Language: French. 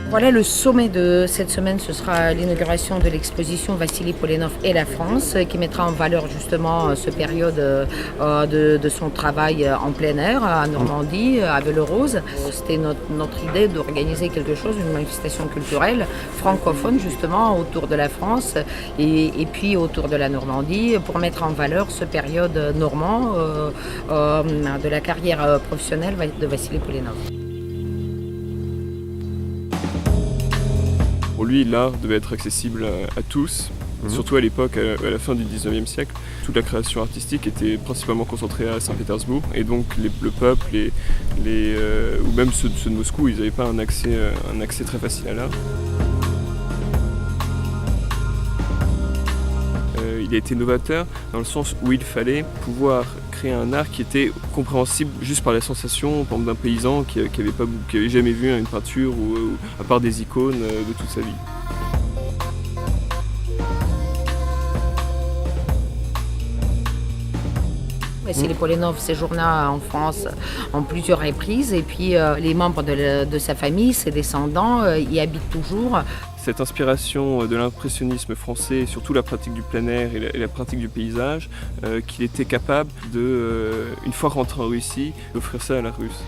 Voilà, le sommet de cette semaine, ce sera l'inauguration de l'exposition Vassili Polenov et la France, qui mettra en valeur justement ce période de son travail en plein air à Normandie, à Vellerose. C'était notre idée d'organiser quelque chose, une manifestation culturelle francophone justement autour de la France et puis autour de la Normandie pour mettre en valeur ce période normand de la carrière professionnelle de Vassili Polenov. Pour lui, l'art devait être accessible à tous, surtout à l'époque, à la fin du 19e siècle. Toute la création artistique était principalement concentrée à Saint-Pétersbourg, et donc le peuple, ou même ceux de Moscou, ils n'avaient pas un accès très facile à l'art. Il a été novateur dans le sens où il fallait pouvoir créer un art qui était compréhensible juste par la sensation, par exemple, d'un paysan qui avait jamais vu une peinture ou à part des icônes de toute sa vie. Vassili Polenov séjourna en France en plusieurs reprises et puis les membres de sa famille, ses descendants, y habitent toujours. Cette inspiration de l'impressionnisme français, surtout la pratique du plein air et la pratique du paysage, qu'il était capable de, une fois rentré en Russie, d'offrir ça à la Russe.